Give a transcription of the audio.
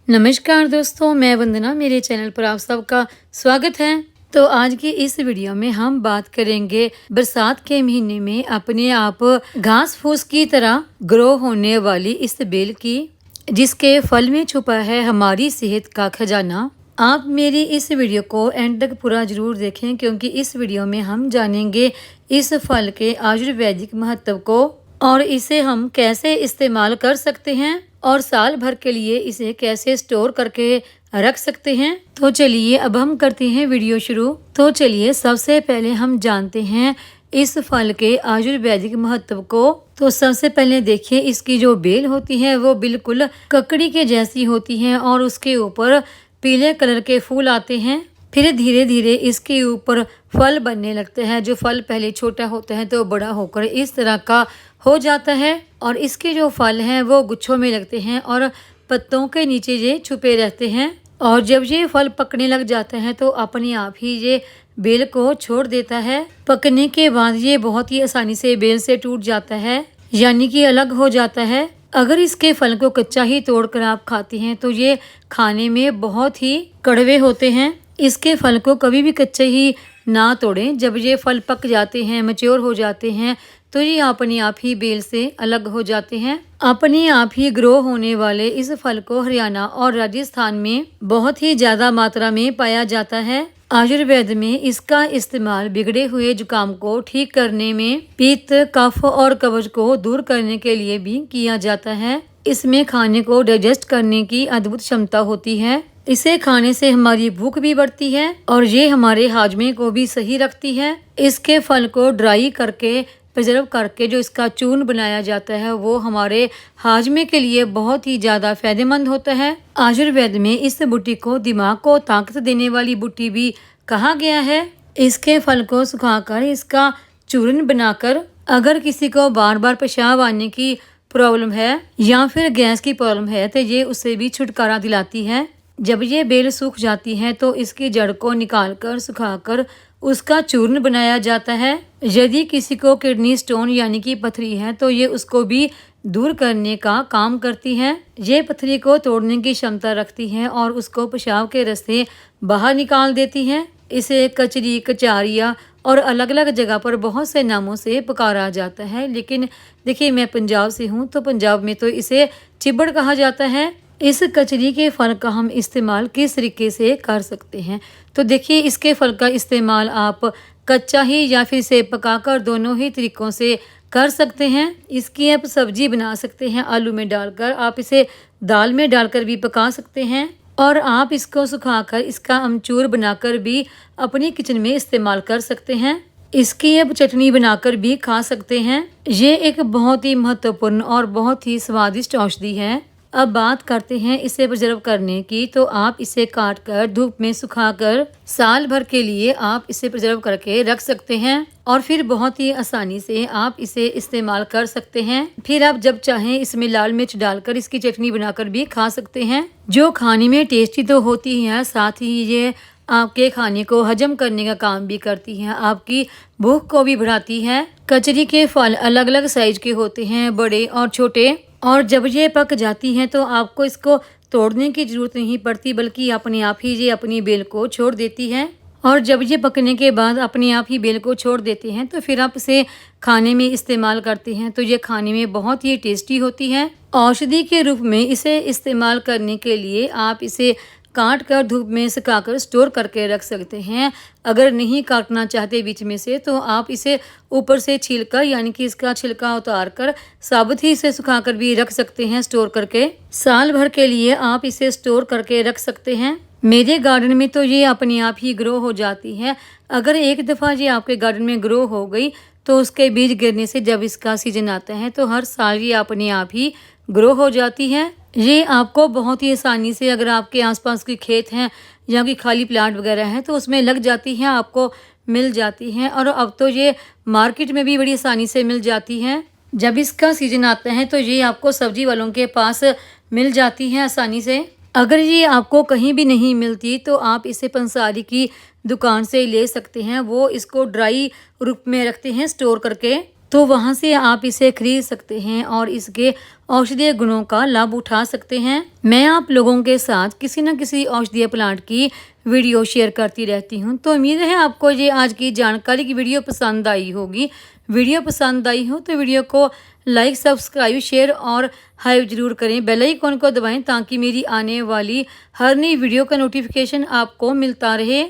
नमस्कार दोस्तों, मैं वंदना। मेरे चैनल पर आप सबका स्वागत है। तो आज की इस वीडियो में हम बात करेंगे बरसात के महीने में अपने आप घास फूस की तरह ग्रो होने वाली इस बेल की, जिसके फल में छुपा है हमारी सेहत का खजाना। आप मेरी इस वीडियो को एंड तक पूरा जरूर देखें, क्योंकि इस वीडियो में हम जानेंगे इस फल के आयुर्वेदिक महत्व को और इसे हम कैसे इस्तेमाल कर सकते हैं और साल भर के लिए इसे कैसे स्टोर करके रख सकते हैं। तो चलिए अब हम करते हैं वीडियो शुरू। तो चलिए सबसे पहले हम जानते हैं इस फल के आयुर्वेदिक महत्व को। तो सबसे पहले देखिए, इसकी जो बेल होती है वो बिल्कुल ककड़ी के जैसी होती है और उसके ऊपर पीले कलर के फूल आते हैं। फिर धीरे धीरे इसके ऊपर फल बनने लगते हैं। जो फल पहले छोटा होता है तो बड़ा होकर इस तरह का हो जाता है और इसके जो फल हैं वो गुच्छों में लगते हैं और पत्तों के नीचे ये छुपे रहते हैं। और जब ये फल पकने लग जाता है तो अपने आप ही ये बेल को छोड़ देता है। पकने के बाद ये बहुत ही आसानी से बेल से टूट जाता है, यानी कि अलग हो जाता है। अगर इसके फल को कच्चा ही तोड़कर आप खाते हैं तो ये खाने में बहुत ही कड़वे होते हैं। इसके फल को कभी भी कच्चे ही ना तोड़ें। जब ये फल पक जाते हैं, मैच्योर हो जाते हैं, तो ये अपने आप ही बेल से अलग हो जाते हैं। अपने आप ही ग्रो होने वाले इस फल को हरियाणा और राजस्थान में बहुत ही ज्यादा मात्रा में पाया जाता है। आयुर्वेद में इसका इस्तेमाल बिगड़े हुए जुकाम को ठीक करने में, पित्त, कफ और कब्ज को दूर करने के लिए भी किया जाता है। इसमें खाने को डाइजेस्ट करने की अद्भुत क्षमता होती है। इसे खाने से हमारी भूख भी बढ़ती है और ये हमारे हाजमे को भी सही रखती है। इसके फल को ड्राई करके, प्रिजर्व करके जो इसका चूर्ण बनाया जाता है वो हमारे हाजमे के लिए बहुत ही ज़्यादा फायदेमंद होता है। आयुर्वेद में इस बूटी को दिमाग को ताकत देने वाली बूटी भी कहा गया है। इसके फल को सुखाकर इसका चूर्ण बनाकर अगर किसी को बार बार पेशाब आने की प्रॉब्लम है या फिर गैस की प्रॉब्लम है तो ये उससे भी छुटकारा दिलाती है। जब ये बेल सूख जाती है तो इसकी जड़ को निकालकर सुखाकर उसका चूर्ण बनाया जाता है। यदि किसी को किडनी स्टोन यानी कि पथरी है तो ये उसको भी दूर करने का काम करती है। ये पथरी को तोड़ने की क्षमता रखती है और उसको पेशाब के रास्ते बाहर निकाल देती है। इसे कचरी, कचारिया और अलग अलग जगह पर बहुत से नामों से पुकारा जाता है। लेकिन देखिए, मैं पंजाब से हूँ तो पंजाब में तो इसे चिब्बड़ कहा जाता है। इस कचरी के फल का हम इस्तेमाल किस तरीके से कर सकते हैं? तो देखिए, इसके फल का इस्तेमाल आप कच्चा ही या फिर इसे पकाकर, दोनों ही तरीकों से कर सकते हैं। इसकी आप सब्जी बना सकते हैं आलू में डालकर, आप इसे दाल में डालकर भी पका सकते हैं और आप इसको सुखाकर इसका अमचूर बनाकर भी अपनी किचन में इस्तेमाल कर सकते हैं। इसकी अब चटनी बनाकर भी खा सकते हैं। ये एक बहुत ही महत्वपूर्ण और बहुत ही स्वादिष्ट औषधि है। अब बात करते हैं इसे प्रिजर्व करने की। तो आप इसे काट कर धूप में सुखाकर साल भर के लिए आप इसे प्रिजर्व करके रख सकते हैं और फिर बहुत ही आसानी से आप इसे इस्तेमाल कर सकते हैं। फिर आप जब चाहें इसमें लाल मिर्च डालकर इसकी चटनी बनाकर भी खा सकते हैं, जो खाने में टेस्टी तो होती है, साथ ही ये आपके खाने को हजम करने का काम भी करती है, आपकी भूख को भी बढ़ाती है। कचरी के फल अलग अलग साइज के होते हैं, बड़े और छोटे, और जब ये पक जाती हैं तो आपको इसको तोड़ने की ज़रूरत नहीं पड़ती, बल्कि अपने आप ही ये अपनी बेल को छोड़ देती है। और जब ये पकने के बाद अपने आप ही बेल को छोड़ देते हैं तो फिर आप इसे खाने में इस्तेमाल करते हैं तो ये खाने में बहुत ही टेस्टी होती है। औषधि के रूप में इसे इस्तेमाल करने के लिए आप इसे काट कर धूप में सुखाकर स्टोर करके रख सकते हैं। अगर नहीं काटना चाहते बीच में से तो आप इसे ऊपर से छीलकर, यानी कि इसका छिलका उतार कर साबुत ही इसे सुखाकर भी रख सकते हैं स्टोर करके। साल भर के लिए आप इसे स्टोर करके रख सकते हैं। मेरे गार्डन में तो ये अपने आप ही ग्रो हो जाती है। अगर एक दफ़ा ये आपके गार्डन में ग्रो हो गई तो उसके बीज गिरने से जब इसका सीजन आता है तो हर साल ये अपने आप ही ग्रो हो जाती है। ये आपको बहुत ही आसानी से, अगर आपके आसपास कोई खेत हैं या कोई खाली प्लाट वगैरह है तो उसमें लग जाती हैं, आपको मिल जाती हैं। और अब तो ये मार्केट में भी बड़ी आसानी से मिल जाती हैं। जब इसका सीजन आता है तो ये आपको सब्जी वालों के पास मिल जाती हैं आसानी से। अगर ये आपको कहीं भी नहीं मिलती तो आप इसे पंसारी की दुकान से ले सकते हैं। वो इसको ड्राई रूप में रखते हैं स्टोर करके, तो वहाँ से आप इसे खरीद सकते हैं और इसके औषधीय गुणों का लाभ उठा सकते हैं। मैं आप लोगों के साथ किसी न किसी औषधीय प्लांट की वीडियो शेयर करती रहती हूँ। तो उम्मीद है आपको ये आज की जानकारी की वीडियो पसंद आई होगी। वीडियो पसंद आई हो तो वीडियो को लाइक, सब्सक्राइब, शेयर और हाइप ज़रूर करें। बेल आइकन को दबाएं ताकि मेरी आने वाली हर नई वीडियो का नोटिफिकेशन आपको मिलता रहे।